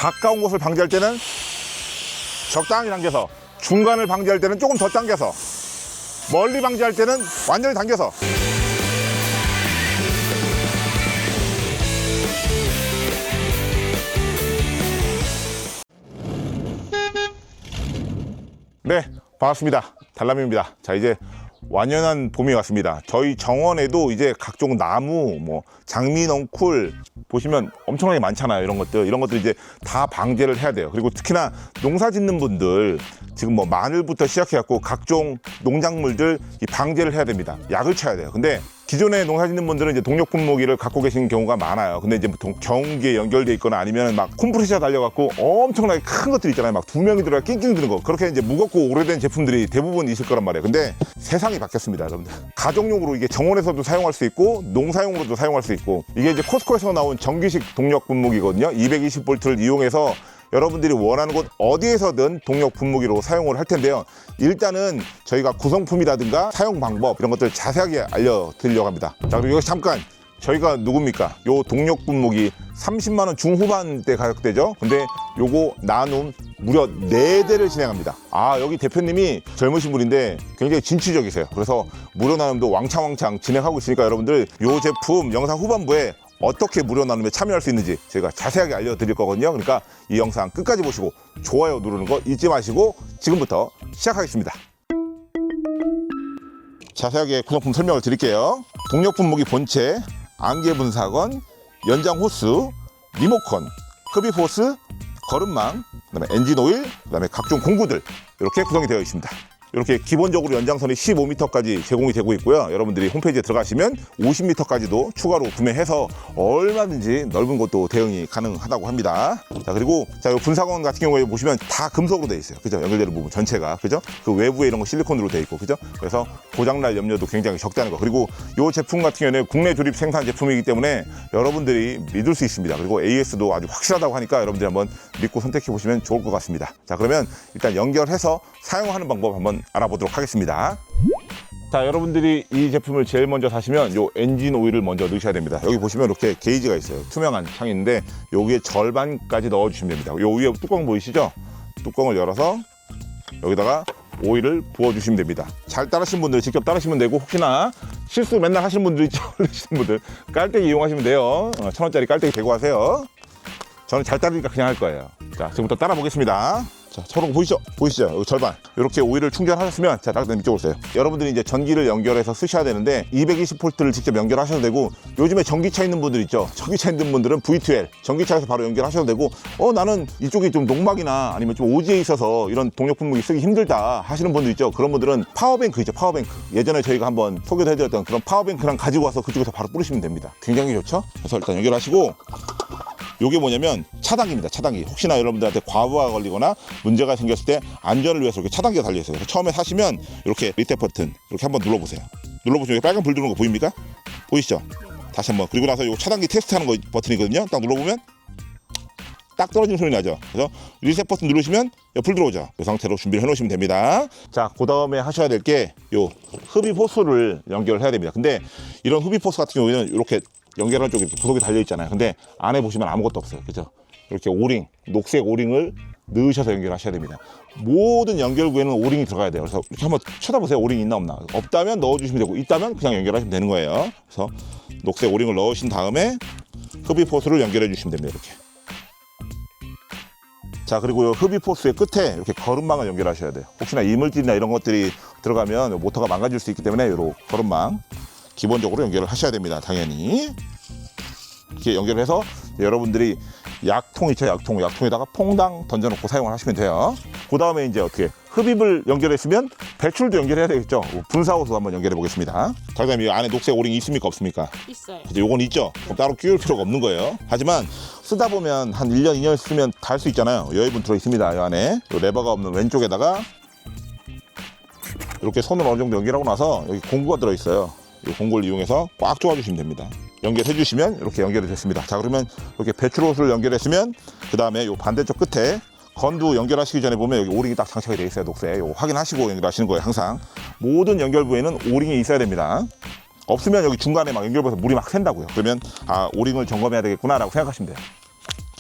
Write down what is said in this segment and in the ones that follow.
가까운 곳을 방지할 때는 적당히 당겨서, 중간을 방지할 때는 조금 더 당겨서, 멀리 방지할 때는 완전히 당겨서. 네, 반갑습니다. 달남입니다. 자, 이제 완연한 봄이 왔습니다. 저희 정원에도 이제 각종 나무, 장미, 넝쿨 보시면 엄청나게 많잖아요. 이런 것들 이제 다 방제를 해야 돼요. 그리고 특히나 농사 짓는 분들 지금 마늘부터 시작해갖고 각종 농작물들 방제를 해야 됩니다. 약을 쳐야 돼요. 근데 기존에 농사 짓는 분들은 이제 동력 분무기를 갖고 계시는 경우가 많아요. 근데 이제 보통 경운기에 연결돼 있거나 아니면 막 콤프레셔 달려갖고 엄청나게 큰 것들 있잖아요. 막 2명이 들어가 낑낑 드는 거. 그렇게 이제 무겁고 오래된 제품들이 대부분 있을 거란 말이에요. 근데 세상이 바뀌었습니다, 여러분들. 가정용으로 이게 정원에서도 사용할 수 있고 농사용으로도 사용할 수 있고, 이게 이제 코스코에서 나온 전기식 동력 분무기거든요. 220V를 이용해서 여러분들이 원하는 곳 어디에서든 동력 분무기로 사용을 할 텐데요. 일단은 저희가 구성품이라든가 사용 방법 이런 것들 자세하게 알려드리려고 합니다. 자, 그리고 여기 잠깐, 저희가 누굽니까? 요 동력 분무기 30만 원 중후반대 가격대죠. 근데 요거 나눔 무려 4대를 진행합니다. 여기 대표님이 젊으신 분인데 굉장히 진취적이세요. 그래서 무료 나눔도 왕창 진행하고 있으니까 여러분들 요 제품 영상 후반부에 어떻게 무료 나눔에 참여할 수 있는지 저희가 자세하게 알려드릴 거거든요. 그러니까 이 영상 끝까지 보시고 좋아요 누르는 거 잊지 마시고 지금부터 시작하겠습니다. 자세하게 구성품 설명을 드릴게요. 동력 분무기 본체, 안개 분사건, 연장 호스, 리모컨, 흡입 호스, 거름망, 그다음에 엔진 오일, 그다음에 각종 공구들 이렇게 구성이 되어 있습니다. 이렇게 기본적으로 연장선이 15m까지 제공이 되고 있고요. 여러분들이 홈페이지에 들어가시면 50m까지도 추가로 구매해서 얼마든지 넓은 곳도 대응이 가능하다고 합니다. 자, 그리고 요 분사건 같은 경우에 보시면 다 금속으로 되어 있어요. 그죠? 연결되는 부분 전체가. 그죠? 그 외부에 이런 거 실리콘으로 되어 있고. 그죠? 그래서 고장날 염려도 굉장히 적다는 거. 그리고 이 제품 같은 경우에는 국내 조립 생산 제품이기 때문에 여러분들이 믿을 수 있습니다. 그리고 AS도 아주 확실하다고 하니까 여러분들이 한번 믿고 선택해 보시면 좋을 것 같습니다. 자, 그러면 일단 연결해서 사용하는 방법 한번 알아보도록 하겠습니다. 자, 여러분들이 이 제품을 제일 먼저 사시면 요 엔진 오일을 먼저 넣으셔야 됩니다. 여기 보시면 이렇게 게이지가 있어요. 투명한 창인데 여기에 절반까지 넣어주시면 됩니다. 요 위에 뚜껑 보이시죠? 뚜껑을 열어서 여기다가 오일을 부어주시면 됩니다. 잘 따르신 분들 직접 따르시면 되고, 혹시나 실수 맨날 하시는 분들 있죠? 하시는 분들 깔때기 이용하시면 돼요. 1,000원짜리 깔때기 대고 하세요. 저는 잘 따르니까 그냥 할 거예요. 자, 지금부터 따라 보겠습니다. 자, 서로 보이시죠? 여기 절반. 이렇게 오일을 충전하셨으면, 자, 딱 이쪽으로 오세요. 여러분들이 이제 전기를 연결해서 쓰셔야 되는데 220V를 직접 연결하셔도 되고, 요즘에 전기차 있는 분들 있죠? 전기차 있는 분들은 V2L, 전기차에서 바로 연결하셔도 되고, 나는 이쪽이 좀 농막이나 아니면 좀 오지에 있어서 이런 동력 분무기 쓰기 힘들다 하시는 분들 있죠? 그런 분들은 파워뱅크 있죠? 파워뱅크. 예전에 저희가 한번 소개도 해드렸던 그런 파워뱅크랑 가지고 와서 그쪽에서 바로 뿌리시면 됩니다. 굉장히 좋죠? 그래서 일단 연결하시고, 요게 뭐냐면 차단기입니다. 차단기. 혹시나 여러분들한테 과부하가 걸리거나 문제가 생겼을 때 안전을 위해서 이렇게 차단기가 달려있어요. 그래서 처음에 사시면 이렇게 리셋 버튼 이렇게 한번 눌러보세요. 눌러보시면 여기 빨간 불 들어오는 거 보입니까? 보이시죠? 다시 한번. 그리고 나서 요 차단기 테스트하는 거 버튼이거든요. 딱 눌러보면 딱 떨어지는 소리 나죠. 그래서 리셋 버튼 누르시면 불 들어오죠. 이 상태로 준비를 해놓으시면 됩니다. 자, 그 다음에 하셔야 될 게 요 흡입 호스를 연결을 해야 됩니다. 근데 이런 흡입 호스 같은 경우에는 이렇게 연결하는 쪽에 이렇게 부속이 달려 있잖아요. 근데 안에 보시면 아무것도 없어요. 그죠? 이렇게 오링, 녹색 오링을 넣으셔서 연결하셔야 됩니다. 모든 연결구에는 오링이 들어가야 돼요. 그래서 이렇게 한번 쳐다보세요. 오링이 있나 없나. 없다면 넣어주시면 되고, 있다면 그냥 연결하시면 되는 거예요. 그래서 녹색 오링을 넣으신 다음에 흡입 호스를 연결해 주시면 됩니다. 이렇게. 자, 그리고 이 흡입 호스의 끝에 이렇게 거름망을 연결하셔야 돼요. 혹시나 이물질이나 이런 것들이 들어가면 모터가 망가질 수 있기 때문에 이 거름망 기본적으로 연결을 하셔야 됩니다. 당연히 이렇게 연결해서 여러분들이 약통 있죠? 약통에다가 퐁당 던져놓고 사용을 하시면 돼요. 그 다음에 이제 어떻게 흡입을 연결했으면 배출도 연결해야 되겠죠? 분사호스 한번 연결해 보겠습니다. 자, 그다음에 이 안에 녹색 오링이 있습니까? 없습니까? 있어요. 이제 요건 있죠? 그럼 따로 끼울 필요가 없는 거예요. 하지만 쓰다 보면 한 1년, 2년 쓰면 달 수 있잖아요. 여유분 들어있습니다. 이 안에 요 레버가 없는 왼쪽에다가 이렇게 손을 어느 정도 연결하고 나서 여기 공구가 들어있어요. 이 공구를 이용해서 꽉 조아주시면 됩니다. 연결해 주시면 이렇게 연결이 됐습니다. 자, 그러면 이렇게 배출 호스를 연결했으면 그 다음에 이 반대쪽 끝에 건두 연결하시기 전에 보면 여기 오링이 딱 장착이 되어 있어요. 녹색. 이거 확인하시고 연결하시는 거예요. 항상 모든 연결부에는 오링이 있어야 됩니다. 없으면 여기 중간에 막 연결부에서 물이 막 샌다고요. 그러면 오링을 점검해야 되겠구나 라고 생각하시면 돼요.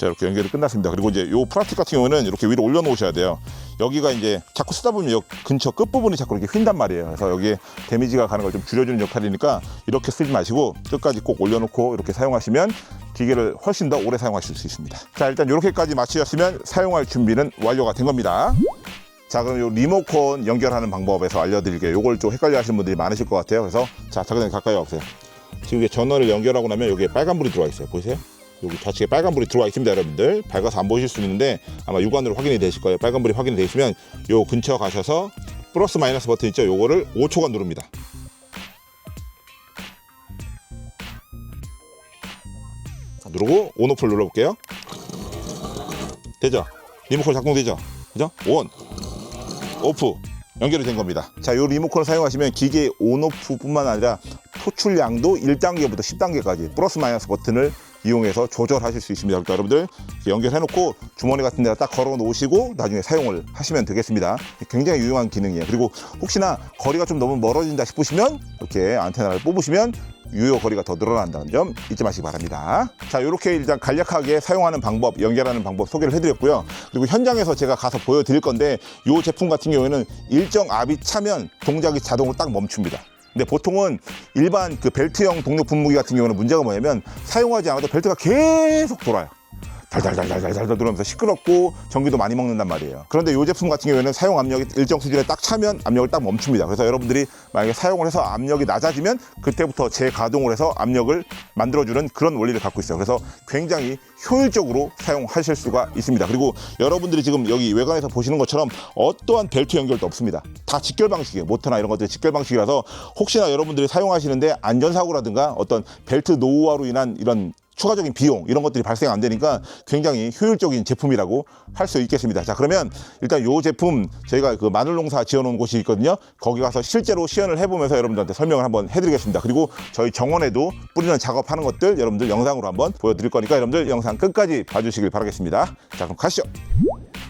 자, 이렇게 연결이 끝났습니다. 그리고 이제 요 플라스틱 같은 경우는 이렇게 위로 올려놓으셔야 돼요. 여기가 이제 자꾸 쓰다 보면 여 근처 끝부분이 자꾸 이렇게 휜단 말이에요. 그래서 여기에 데미지가 가는 걸 좀 줄여주는 역할이니까 이렇게 쓰지 마시고 끝까지 꼭 올려놓고 이렇게 사용하시면 기계를 훨씬 더 오래 사용하실 수 있습니다. 자, 일단 이렇게까지 마치셨으면 사용할 준비는 완료가 된 겁니다. 자, 그럼 요 리모컨 연결하는 방법에서 알려드릴게요. 요걸 좀 헷갈려 하시는 분들이 많으실 것 같아요. 그래서 자, 잠깐 가까이 와보세요. 지금 이게 전원을 연결하고 나면 여기에 빨간불이 들어와 있어요. 보이세요? 여기 좌측에 빨간불이 들어와 있습니다. 여러분들 밝아서 안 보이실 수 있는데 아마 육안으로 확인이 되실 거예요. 빨간불이 확인이 되시면 요 근처 가셔서 플러스 마이너스 버튼 있죠? 요거를 5초간 누릅니다. 누르고 온 오프를 눌러볼게요. 되죠? 리모컨 작동되죠? 그죠? 온, 오프 연결이 된 겁니다. 자, 요 리모컨을 사용하시면 기계의 온 오프 뿐만 아니라 토출량도 1단계부터 10단계까지 플러스 마이너스 버튼을 이용해서 조절하실 수 있습니다. 그러니까 여러분들 연결해 놓고 주머니 같은 데다 딱 걸어 놓으시고 나중에 사용을 하시면 되겠습니다. 굉장히 유용한 기능이에요. 그리고 혹시나 거리가 좀 너무 멀어진다 싶으시면 이렇게 안테나를 뽑으시면 유효 거리가 더 늘어난다는 점 잊지 마시기 바랍니다. 자, 이렇게 일단 간략하게 사용하는 방법, 연결하는 방법 소개를 해드렸고요. 그리고 현장에서 제가 가서 보여드릴 건데 이 제품 같은 경우에는 일정 압이 차면 동작이 자동으로 딱 멈춥니다. 근데 보통은 일반 그 벨트형 동력 분무기 같은 경우는 문제가 뭐냐면 사용하지 않아도 벨트가 계속 돌아요. 달달달달달달 돌면서 시끄럽고 전기도 많이 먹는단 말이에요. 그런데 이 제품 같은 경우에는 사용 압력이 일정 수준에 딱 차면 압력을 딱 멈춥니다. 그래서 여러분들이 만약에 사용을 해서 압력이 낮아지면 그때부터 재가동을 해서 압력을 만들어주는 그런 원리를 갖고 있어요. 그래서 굉장히 효율적으로 사용하실 수가 있습니다. 그리고 여러분들이 지금 여기 외관에서 보시는 것처럼 어떠한 벨트 연결도 없습니다. 다 직결 방식이에요. 모터나 이런 것들이 직결 방식이라서 혹시나 여러분들이 사용하시는데 안전사고라든가 어떤 벨트 노후화로 인한 이런 추가적인 비용 이런 것들이 발생 안 되니까 굉장히 효율적인 제품이라고 할 수 있겠습니다. 자, 그러면 일단 이 제품 저희가 그 마늘 농사 지어놓은 곳이 있거든요. 거기 가서 실제로 시연을 해보면서 여러분들한테 설명을 한번 해드리겠습니다. 그리고 저희 정원에도 뿌리는 작업하는 것들 여러분들 영상으로 한번 보여드릴 거니까 여러분들 영상 끝까지 봐주시길 바라겠습니다. 자, 그럼 가시죠.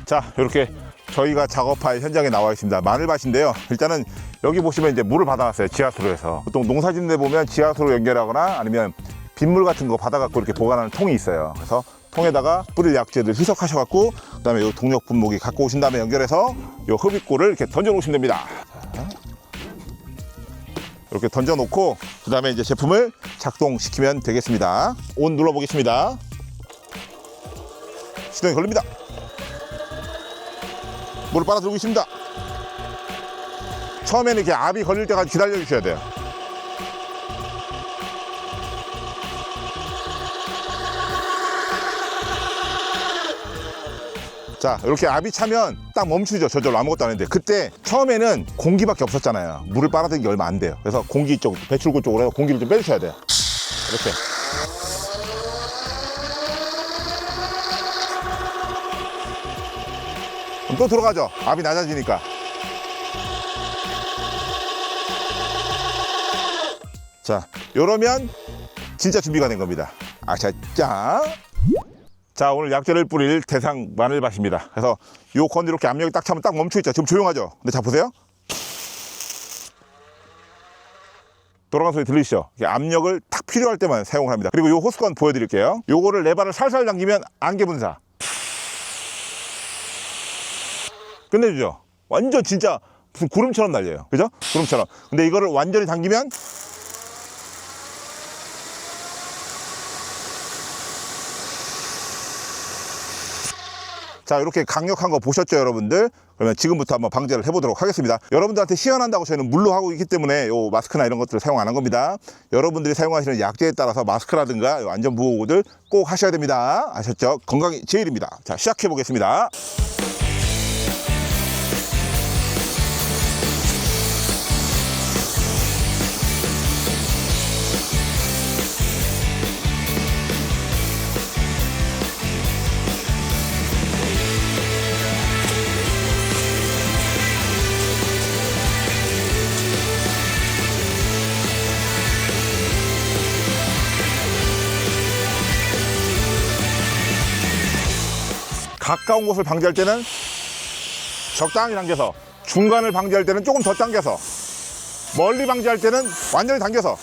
자, 이렇게 저희가 작업할 현장에 나와 있습니다. 마늘밭인데요. 일단은 여기 보시면 이제 물을 받아놨어요. 지하수로 해서. 보통 농사 짓는 데 보면 지하수로 연결하거나 아니면 빗물 같은 거 받아갖고 이렇게 보관하는 통이 있어요. 그래서 통에다가 뿌릴 약재들 희석하셔갖고 그다음에 이 동력 분무기 갖고 오신 다음에 연결해서 이 흡입구를 이렇게 던져 놓으시면 됩니다. 자, 이렇게 던져 놓고 그다음에 이제 제품을 작동시키면 되겠습니다. 온 눌러보겠습니다. 시동이 걸립니다. 물을 빨아들고 있습니다. 처음에는 이렇게 압이 걸릴 때까지 기다려 주셔야 돼요. 자, 이렇게 압이 차면 딱 멈추죠. 저절로 아무것도 안 했는데 그때 처음에는 공기밖에 없었잖아요. 물을 빨아들인 게 얼마 안 돼요. 그래서 공기 쪽, 배출구 쪽으로 해서 공기를 좀 빼주셔야 돼요. 이렇게. 그럼 또 들어가죠. 압이 낮아지니까. 자, 요러면 진짜 준비가 된 겁니다. 아셨죠? 자, 오늘 약재를 뿌릴 대상 마늘밭입니다. 그래서 요 건 이렇게 압력이 딱 차면 딱 멈춰있죠. 지금 조용하죠. 근데 자, 보세요. 돌아가는 소리 들리시죠? 압력을 딱 필요할 때만 사용을 합니다. 그리고 요 호스건 보여드릴게요. 요거를 레바를 살살 당기면 안개 분사. 끝내주죠. 완전 진짜 무슨 구름처럼 날려요. 그죠? 구름처럼. 근데 이거를 완전히 당기면 자, 이렇게 강력한 거 보셨죠, 여러분들? 그러면 지금부터 한번 방제를 해보도록 하겠습니다. 여러분들한테 시연한다고 저희는 물로 하고 있기 때문에 요 마스크나 이런 것들을 사용 안 한 겁니다. 여러분들이 사용하시는 약재에 따라서 마스크라든가 요 안전보호구들 꼭 하셔야 됩니다. 아셨죠? 건강이 제일입니다. 자, 시작해 보겠습니다. 가까운 곳을 방지할 때는 적당히 당겨서, 중간을 방지할 때는 조금 더 당겨서, 멀리 방지할 때는 완전히 당겨서.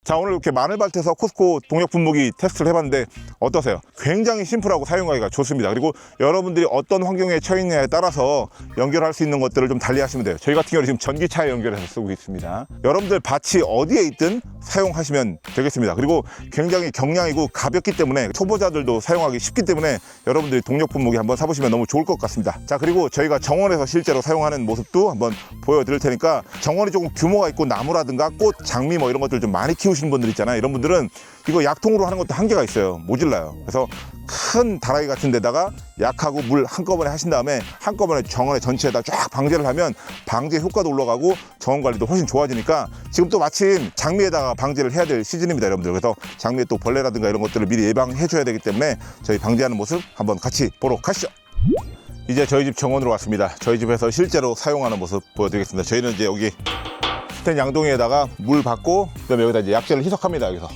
자, 오늘 이렇게 마늘밭에서 코스코 동력 분무기 테스트를 해봤는데 어떠세요? 굉장히 심플하고 사용하기가 좋습니다. 그리고 여러분들이 어떤 환경에 처해 있느냐에 따라서 연결할 수 있는 것들을 좀 달리 하시면 돼요. 저희 같은 경우는 지금 전기차에 연결해서 쓰고 있습니다. 여러분들 밭이 어디에 있든 사용하시면 되겠습니다. 그리고 굉장히 경량이고 가볍기 때문에 초보자들도 사용하기 쉽기 때문에 여러분들이 동력 분무기 한번 사보시면 너무 좋을 것 같습니다. 자, 그리고 저희가 정원에서 실제로 사용하는 모습도 한번 보여드릴 테니까, 정원이 조금 규모가 있고 나무라든가 꽃, 장미 뭐 이런 것들 좀 많이 키우시는 분들 있잖아요. 이런 분들은 이거 약통으로 하는 것도 한계가 있어요. 모질라요. 그래서 큰 다라이 같은 데다가 약하고 물 한꺼번에 하신 다음에 한꺼번에 정원의 전체에다 쫙 방제를 하면 방제 효과도 올라가고 정원 관리도 훨씬 좋아지니까, 지금 또 마침 장미에다가 방제를 해야 될 시즌입니다, 여러분들. 그래서 장미에 또 벌레라든가 이런 것들을 미리 예방해 줘야 되기 때문에 저희 방제하는 모습 한번 같이 보러 가시죠. 이제 저희 집 정원으로 왔습니다. 저희 집에서 실제로 사용하는 모습 보여드리겠습니다. 저희는 이제 여기 스텐 양동이에다가 물 받고, 그다음에 여기다 이제 약재를 희석합니다. 여기서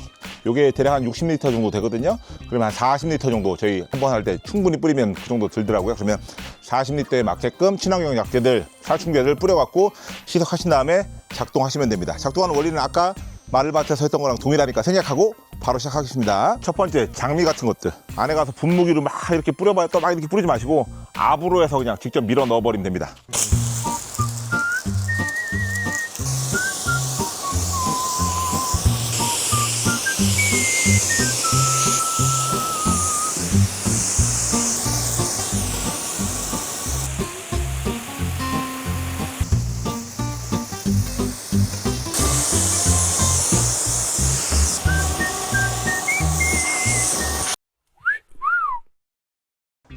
요게 대략 한 60L 정도 되거든요. 그러면 한 40L 정도 저희 한 번 할 때 충분히 뿌리면 그 정도 들더라고요. 그러면 40L에 맞게끔 친환경 약재들, 살충제를 뿌려갖고 희석하신 다음에 작동하시면 됩니다. 작동하는 원리는 아까 마늘밭에서 했던 거랑 동일하니까 생략하고 바로 시작하겠습니다. 첫 번째, 장미 같은 것들 안에 가서 분무기로 막 이렇게 뿌려봐야 또 막 이렇게 뿌리지 마시고 압으로 해서 그냥 직접 밀어 넣어버리면 됩니다.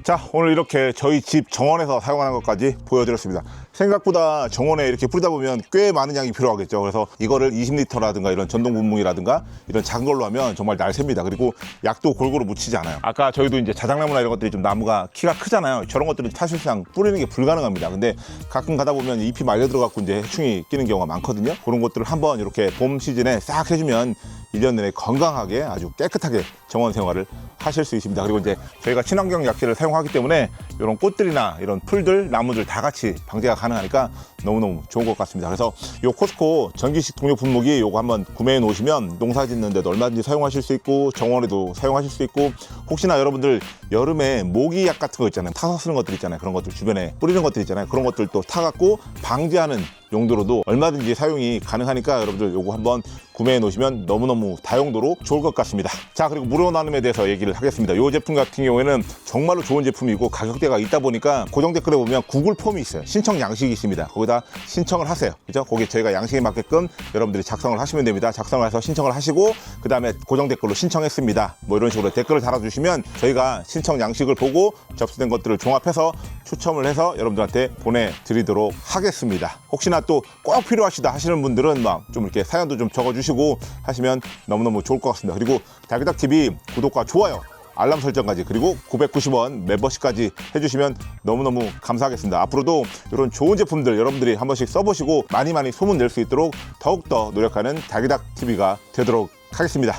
자, 오늘 이렇게 저희 집 정원에서 사용하는 것까지 보여드렸습니다. 생각보다 정원에 이렇게 뿌리다 보면 꽤 많은 양이 필요하겠죠. 그래서 이거를 20L라든가 이런 전동 분무기라든가 이런 작은 걸로 하면 정말 날 셉니다. 그리고 약도 골고루 묻히지 않아요. 아까 저희도 이제 자작나무나 이런 것들이 좀 나무가 키가 크잖아요. 저런 것들은 사실상 뿌리는 게 불가능합니다. 근데 가끔 가다 보면 잎이 말려 들어갖고 이제 해충이 끼는 경우가 많거든요. 그런 것들을 한번 이렇게 봄 시즌에 싹 해주면 1년 내내 건강하게 아주 깨끗하게 정원 생활을 하실 수 있습니다. 그리고 이제 저희가 친환경 약재를 사용하기 때문에 이런 꽃들이나 이런 풀들, 나무들 다 같이 방제가 가능하니까 너무너무 좋은 것 같습니다. 그래서 요 코스코 전기식 동력 분무기 요거 한번 구매해 놓으시면 농사 짓는 데도 얼마든지 사용하실 수 있고 정원에도 사용하실 수 있고, 혹시나 여러분들 여름에 모기약 같은 거 있잖아요. 타서 쓰는 것들 있잖아요. 그런 것들 주변에 뿌리는 것들 있잖아요. 그런 것들 또 타갖고 방제하는 용도로도 얼마든지 사용이 가능하니까 여러분들 요거 한번 구매해 놓으시면 너무너무 다용도로 좋을 것 같습니다. 자, 그리고 무료 나눔에 대해서 얘기를 하겠습니다. 이 제품 같은 경우에는 정말로 좋은 제품이고 가격대가 있다 보니까 고정 댓글에 보면 구글 폼이 있어요. 신청 양식이 있습니다. 거기다 신청을 하세요. 그죠? 거기에 저희가 양식에 맞게끔 여러분들이 작성을 하시면 됩니다. 작성을 해서 신청을 하시고 그 다음에 고정 댓글로 신청했습니다, 뭐 이런 식으로 댓글을 달아주시면 저희가 신청 양식을 보고 접수된 것들을 종합해서 추첨을 해서 여러분들한테 보내드리도록 하겠습니다. 혹시나 또 꼭 필요하시다 하시는 분들은 막 좀 이렇게 사연도 좀 적어주시고 하시면 너무너무 좋을 것 같습니다. 그리고 달기닥TV 구독과 좋아요, 알람 설정까지, 그리고 990원 멤버십까지 해주시면 너무너무 감사하겠습니다. 앞으로도 이런 좋은 제품들 여러분들이 한 번씩 써보시고 많이 소문 낼 수 있도록 더욱더 노력하는 달기닥TV가 되도록 하겠습니다.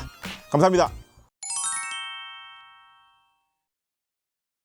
감사합니다.